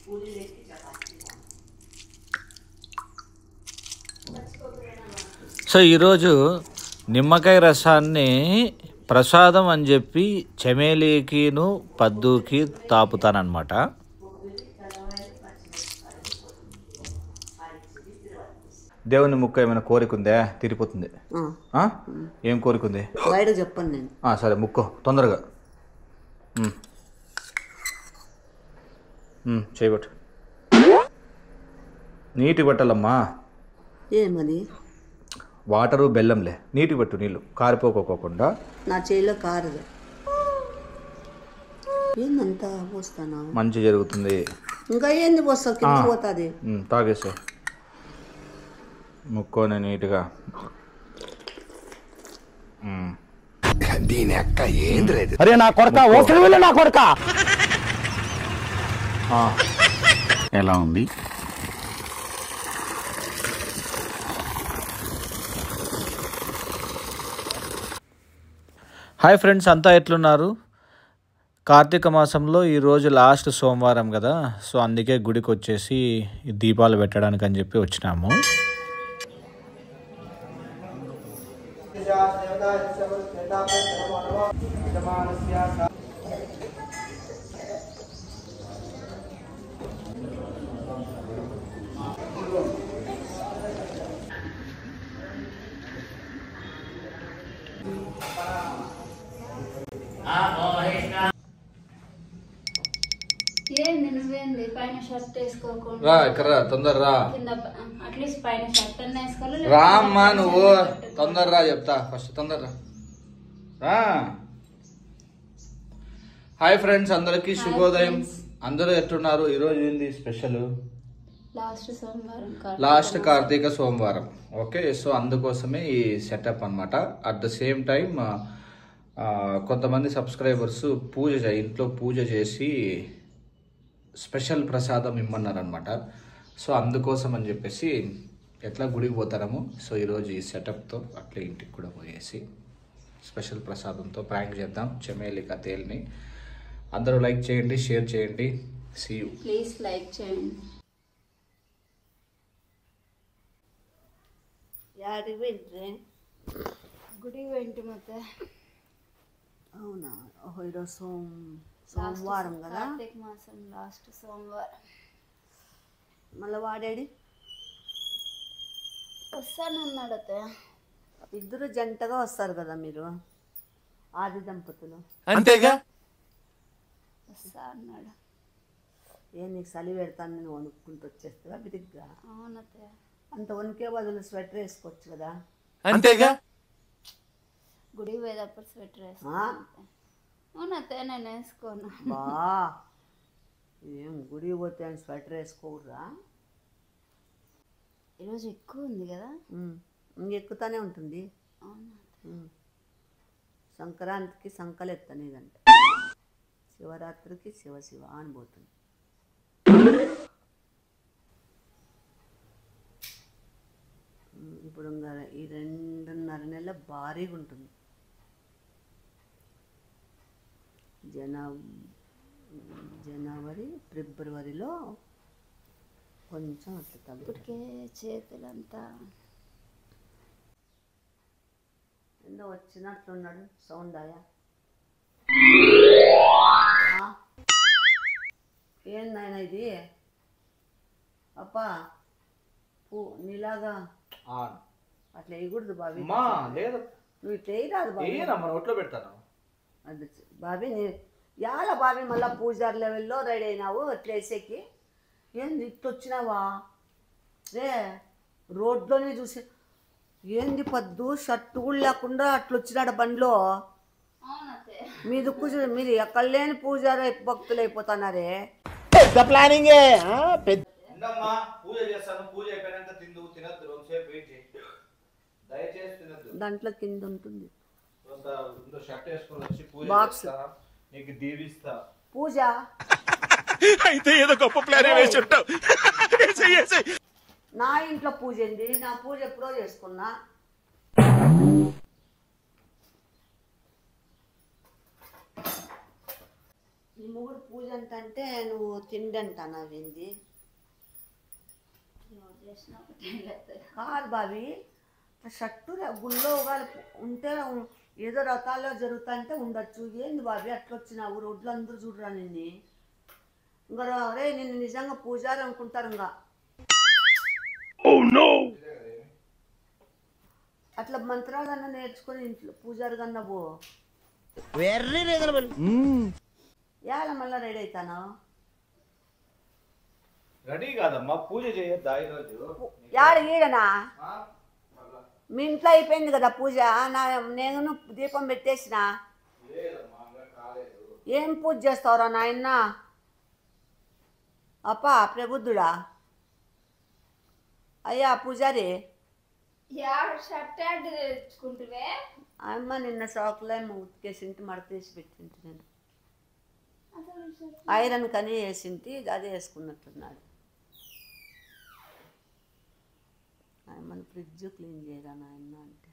So ఈరోజు నిమ్మకాయ రసాన్ని ప్రసాదం అని చెప్పి చమేలీకిను పద్దుకి తాపుతానమాట. దేవుని ముక్క ఏమైనా కోరిక ఉందా? తీరిపోతుంది. ఏం కోరిక ఉంది బయట చెప్పండి నేను. సరే ముక్కో తొందరగా చేయబట్టు. నీటి పట్టాలమ్మా. ఏమది? వాటరు బెల్లంలే, నీటి పట్టు, నీళ్ళు కారిపోకోకుండా. నా చేయిలో కారదు. ఏందంతా పోస్తానా? మంచి జరుగుతుంది. ఇంకా ఏంది పోస్తావు? కింద పోతుంది. తాగేసే ముక్కోని నీట్గా. దీని అక్క ఏంద్ర అరే నా కొడక, ఓసలి నా కొడక. ఎలా ఉంది? హాయ్ ఫ్రెండ్స్, అంతా ఎట్లున్నారు? కార్తీక మాసంలో ఈరోజు లాస్ట్ సోమవారం కదా, సో అందుకే గుడికి వచ్చేసి దీపాలు పెట్టడానికి అని చెప్పి వచ్చినాము. ఏంది నువ్వేంది పైన షర్ట్ వేసుకోకుండా? రా ఇక్కడ రా, తొందర రా. అట్లీస్ట్ పైన షర్ట్ అన్న వేసుకోవాలి. రా అమ్మా, నువ్వు తొందర రా, చెప్తా ఫస్ట్ తొందర రా. హాయ్ ఫ్రెండ్స్, అందరికి శుభోదయం. అందరూ ఎట్లున్నారు? ఈరోజు ఏంది స్పెషల్? లాస్ట్ కార్తీక సోమవారం. ఓకే, సో అందుకోసమే ఈ సెటప్ అనమాట. అట్ ద సేమ్ టైం కొంతమంది సబ్స్క్రైబర్స్ ఇంట్లో పూజ చేసి స్పెషల్ ప్రసాదం ఇమ్మన్నారనమాట. సో అందుకోసం అని చెప్పేసి ఎట్లా గుడికి పోతారము, సో ఈరోజు ఈ సెటప్తో అట్లా ఇంటికి కూడా పోయేసి స్పెషల్ ప్రసాదంతో ప్రాంక్ చేద్దాం చమేలికా తేల్ని. అందరూ లైక్ చేయండి, షేర్ చేయండి. See you. ప్లీజ్ లైక్ చేయండి. గుడికి వెంటి మొత్తం. అవునా? ఈరోజు సోమవారం కదా, కార్తీక మాసం లాస్ట్ సోమవారం. మళ్ళీ వాడేడి వస్తానన్నాడు అత్తయ్య. ఇద్దరు జంటగా వస్తారు కదా మీరు, ఆది దంపతులు. అంతేగా? వస్తా అన్నాడు. నీకు చలి పెడతాను నేను వణుక్కుంటూ వచ్చేస్తా బిరిగ్గా. అవునత్తయ్య. అంత వణికే బదులు స్వెటర్ వేసుకోవచ్చు కదా. అంతేగా? గుడికి పోయేటప్పుడు స్వెటర్ వేసుకో. అవునత్తయ్య, నేను వేసుకోను. ఏం గుడికి పోతే అని స్వెటర్ వేసుకోవురా? ఈరోజు ఎక్కువ ఉంది కదా. ఇంకెక్కుతానే ఉంటుంది. సంక్రాంతికి సంకలెత్తనేదంట, శివరాత్రికి శివ శివ అని పోతుంది. ఇప్పుడు ఈ 2.5 నెలల భారీగా ఉంటుంది. జనవరి ఫిబ్రవరిలో కొంచెం అట్లా ఇప్పటికే చేతులంతా ఎందో వచ్చినట్లున్నాడు. సౌండ్ ఆయా? ఏందైనా ఇది అప్పా? నీలాగా అట్లా వేయకూడదు బాబీ. నువ్వు ఇట్లా వేయరాదు బాబీ. అది బాబీ యాల బాబీ, మళ్ళీ పూజారి లెవెల్లో రెడీ అయినావు అట్లా వేసేకి. ఏంది ఇట్లా వచ్చినావా రే? రోడ్లోనే చూసి ఏంది పద్దు, షర్టు కూడా లేకుండా అట్లా వచ్చినాడు బండిలో. మీ దుక్కు మీరు ఎక్కడ లేని పూజారి భక్తులు అయిపోతున్నారే. పెద్ద ప్లానింగే. దాంట్లో కింద ఉంటుంది బాక్స్. పూజ అయితే ఏదో గొప్ప ప్లాన్ వేసి ఉంటావు. నా ఇంట్లో పూజ ఏంది? నా పూజ ఎప్పుడో చేసుకున్నా. నీ మొగుడు పూజ అంటే నువ్వు తిండి అంటానా వింది కాదు బాబీ షట్టు గుళ్ళో ఉంటే ఏదో రథాల్లో జరుగుతుంటే ఉండొచ్చు. ఏంది బాబీ అట్లా వచ్చినావు? రోడ్లు అందరూ చూడరా నిన్ను. ఇంకా రే నిన్ను నిజంగా పూజారి అనుకుంటారు. ఇంకా అట్లా మంత్రాలన్నా నేర్చుకొని ఇంట్లో పూజారి కన్నా పో. యాల మళ్ళా రెడీ అవుతాను. రెడీ కాదమ్మా, పూజ చేయొద్దా ఈరోజు? యాడ ఈడనా? మీ ఇంట్లో అయిపోయింది కదా పూజ. నేను దీపం పెట్టేసిన. ఏం పూజ చేస్తావురా నాయన్న? అప్ప ప్రబుద్ధుడా? అయ్యా పూజారి అమ్మ నిన్న షాక్లో ఉతికేసింటి మడతేసి పెట్టింటి. నేను ఐరన్ కని వేసింటి, అదే వేసుకున్నట్టున్నాడు. మన ఫ్రిడ్జ్ క్లీన్ చేయరా నాయన అంటే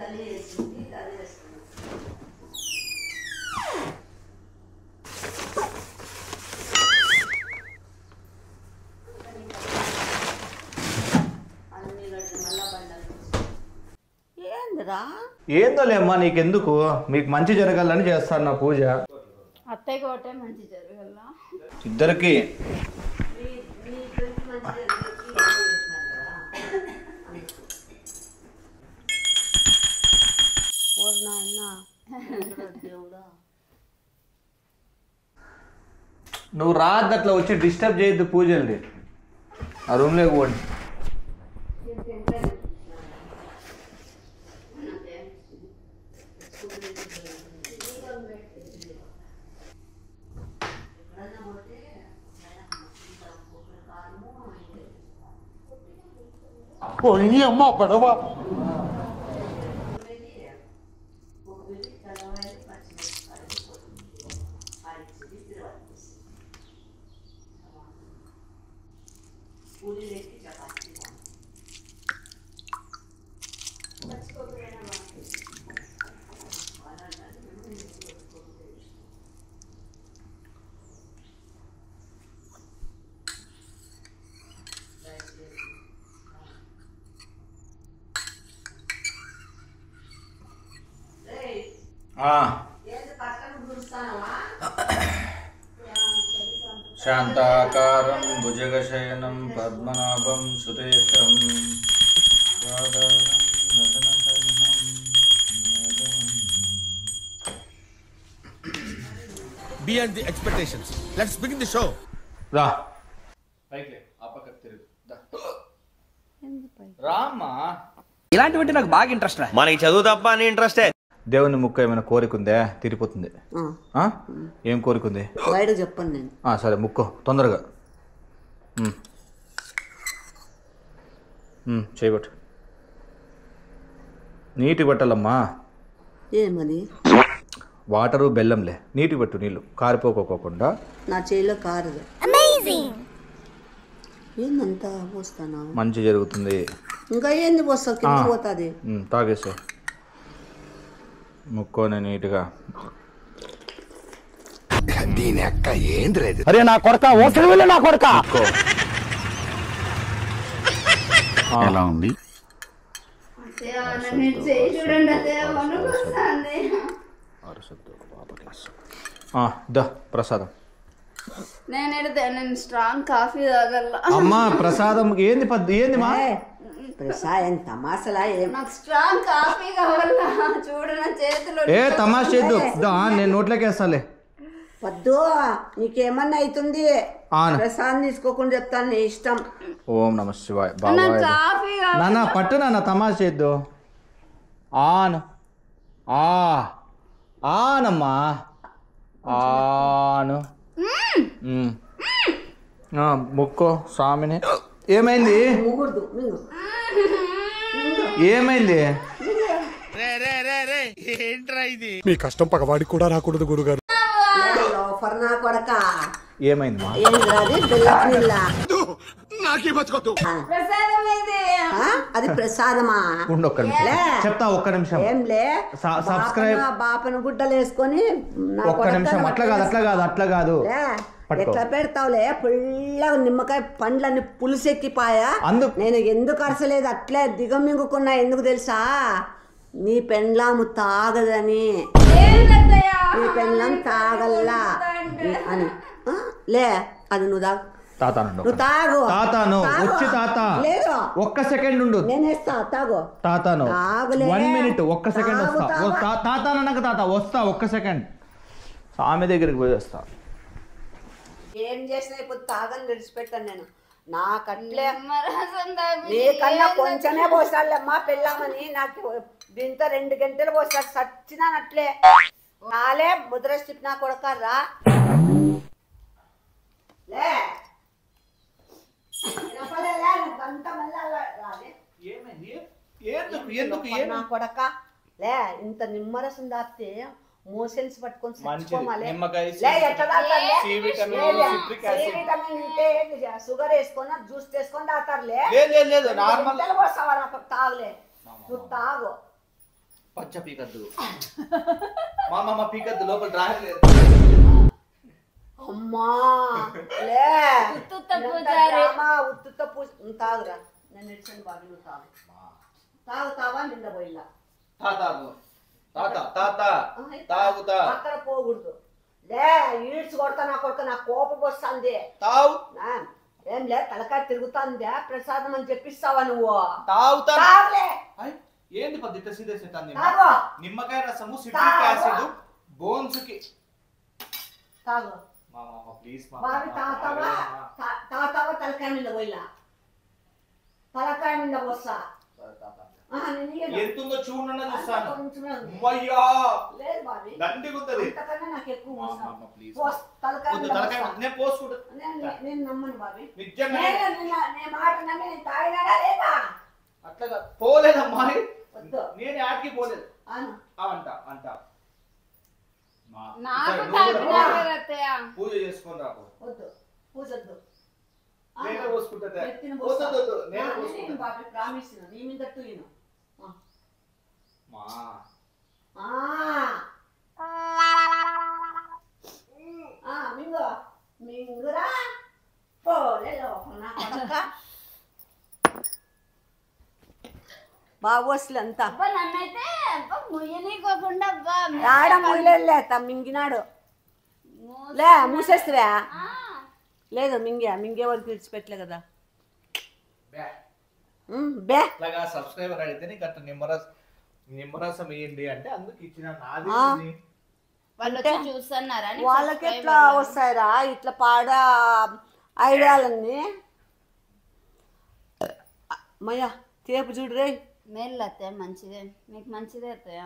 అదే వేసింటి, అదే వేసుకున్నట్టు. ఏందిరా? ఏందోలేమ్మా నీకెందుకు? మీకు మంచి జరగాలని చేస్తాను నా పూజ. అత్తయ్య ఒకటే మంచి జరగాల ఇద్దరికి. నువ్వు రాదు అట్లా వచ్చి డిస్టర్బ్ చేయొద్దు పూజల్ని. ఆ రూమ్లోకి పోండి. అమ్మ పడవ శాంతాకారం భుజగశయనం Padmanabham సురేశం Beyond the expectations. Let's begin the show. రా పైకి ఆ పక్క తిరుగు. రామ్మా. ఇలాంటివంటే నాకు బాగా ఇంట్రెస్ట్ రా. మనకి చదువు తప్ప అని ఇంట్రెస్టే. దేవుని ముక్క ఏమైనా కోరిక ఉందా? తీరిపోతుంది. ఏం కోరిక ఉంది? బయట చెప్పండి నేను. సరే ముక్కో తొందరగా. చేయబట్టు. నీటి పట్టాలమ్మా. ఏమది? వాటరు బెల్లంలే. నీటి పట్టు, నీళ్ళు కారిపోకోకుండా. నా చేయిలో కారదు. ఏందంతా పోస్తానా? మంచి జరుగుతుంది. ఇంకా ఏంది పోస్తావు? కింద పోతుంది. తాగేసే. ముక్కోని నీట్గా. దీని అక్క ఏంద్రేది? అరే నా కొడక, ఓసరి వెళ్ళి నా కొడక. ఎలా ఉంది? ప్రసాదం. నేను స్ట్రాంగ్ కాఫీ తాగల. అమ్మా ప్రసాదం ఏంది? ఏంది మా ప్రసాదం తమాసలా? నాకు స్ట్రాంగ్ కాఫీ కావాలా? చూడు నా చేతిలో. తమాష చేయద్దు. నేను నోట్లోకి వేస్తాలే. వద్దు, నీకేమన్నా అవుతుంది. ప్రసాదం తీసుకోకుండా చెప్తాను, నీ ఇష్టం. ఓం నమ శివాయ. నాన్న పట్టు నాన్న, తమాష చేయద్దు. ఆనమ్మా ఆను. ముక్కో స్వామిని. ఏమైంది? ఏమైంది? మీ కష్టం పగవాడికి కూడా రాకూడదు గురుగారు. ఏమైంది? నాకే బతుకోద్దు. ఆ? అది ప్రసాదమా ఉండు ఒక్క నిమిషం చెప్తా, ఒక్క నిమిషం. ఏంలే సబ్స్క్రైబ్ బాపను గుడ్డలు వేసుకొని నా ఒక్క నిమిషం. అట్లా కాదు లే, పట్టుకో. ఎట్లా పెడతావులే పుల్లగా నిమ్మకాయ పండ్లన్నీ పులుసెక్కిపాయా నేను ఎందుకు అరసలేదు అట్లే దిగమింగుకున్నా ఎందుకు తెలుసా నీ పెండ్లాము తాగదని నీ పెండ్లం తాగల్లా అని ఆ? లే అది నువ్వు తాగు తాతాను నువ్వు తాగు తాతాను తాగు. వచ్చి తాత లేదు ఒక్క సెకండ్ ఉండు. నేను వేస్తా తాగు తాతాను తాగులే. 1 minute ఒక్క సెకండ్ తాగు, వస్తా. తాగు. తాతానక తాత వస్తా ఒక్క సెకండ్. స్వామి దగ్గరికి పోయి వస్తా. ఏం చేసినా ఇప్పుడు తాగని విడిచిపెట్టాను నేను నాకట్లే నిమ్మరసం తాగు. నీకన్నా కొంచెమే పోసాలమ్మా పెళ్ళామని నాకు దీంతో 2 గంటలు పోసాడు సచ్చినానట్లే నాలే ముద్ర చెప్పినా కొడకరా లే వినపడేలా నువ్వంతా మళ్ళా రాలే నా కొడక లే ఇంత నిమ్మరసం దాపితే మోషన్స్ పట్టుకొని చచ్చిపోమాలే లే ఎట్లా తాగుతారులే? లే, సి విటమిన్ ఉంటే షుగర్ వేసుకొని జ్యూస్ చేసుకొని తాగుతారులే లేదు నార్మల్ గంటలు పోస్తావా నాకు తాగులే నువ్వు తాగు పచ్చ పీకద్దు మా పీకద్దు లోపల డ్రాయర్ లేదు. అమ్మా లే ఉత్తుత్త పూజారి. ఉత్తుత్త పూజ తాగురా నేను ఇచ్చాను బాబు నువ్వు తాగు తాగుతావా నింద పోయిలా తాగుతా అక్కడ పోకూడదు లే ఈడ్చి కొడతా నా కొడుకు నా కోపం వస్తుంది తావు ఏం లే తలకాయ తిరుగుతుందే ప్రసాదం అని చెప్పిస్తావా నువ్వు తాగుతా తాగులే ఏంది పద్ధతి సీదే సెట్టాన్ని తాగు నిమ్మకాయ రసము సిట్రిక్ యాసిడ్ బోన్స్ కి తాగు మామ ప్లీజ్ బాబు తాగుతావా తలకాయ మీద పోయిలా తలకాయ మీద పోస్తా ఎంతుందో చూడన్నా చూస్తాను కొంచెమే ఉంది. అయ్యా లేదు బాబీ దండిగుంటది అంతకన్నా నాకు ఎక్కువ పోస్తా. ప్లీజ్ తలకాయ మీద తలకాయ పోస్తా. నేను పోసుకుంటా నేను నమ్మను బాబీ నిజంగా నేను మాట నమ్మి నేను తాగినాడా లేదా అట్లాగా పోలేదమ్మా వద్దు నేను ఆటికి పోలేదు అను అంట నాకు తాగినా కదా అత్తయ్య. పూజ చేసుకొని రాకు వద్దు పూజొద్దు నేనే పోసుకుంటా ఎత్తిన వద్దు నేనే నేను పోసుకుంటా బాబీ ప్రామిస్ నీ మీద తూయను మింగు మింగురా పోలేలో నా కొడక బాబు అసలు అంతా అబ్బా నన్నైతే అబ్బా ముయ్యనీకోకుండా అబ్బా ఆడ ముయ్యలే మింగినాడు లే మూసేస్తువా ఆ, లేదు మింగే వరకు విడిచిపెట్టలే కదా బే బే అట్లాగా సబ్స్క్రైబర్ అడిగితే నీకు అట్లా నిమ్మరసం వేయండి అంటే అందుకు ఇచ్చిన నాది ఇది. వాళ్ళు వచ్చి చూస్తున్నారా నీకు వాళ్ళకి ఎట్లా subscriber? వస్తాయిరా ఇట్లా పాడ ఐడియాలన్నీ మయ్యా తేపు చూడు రే మేలు అత్తయ్య మంచిదే మీకు మంచిదే అత్తయ్య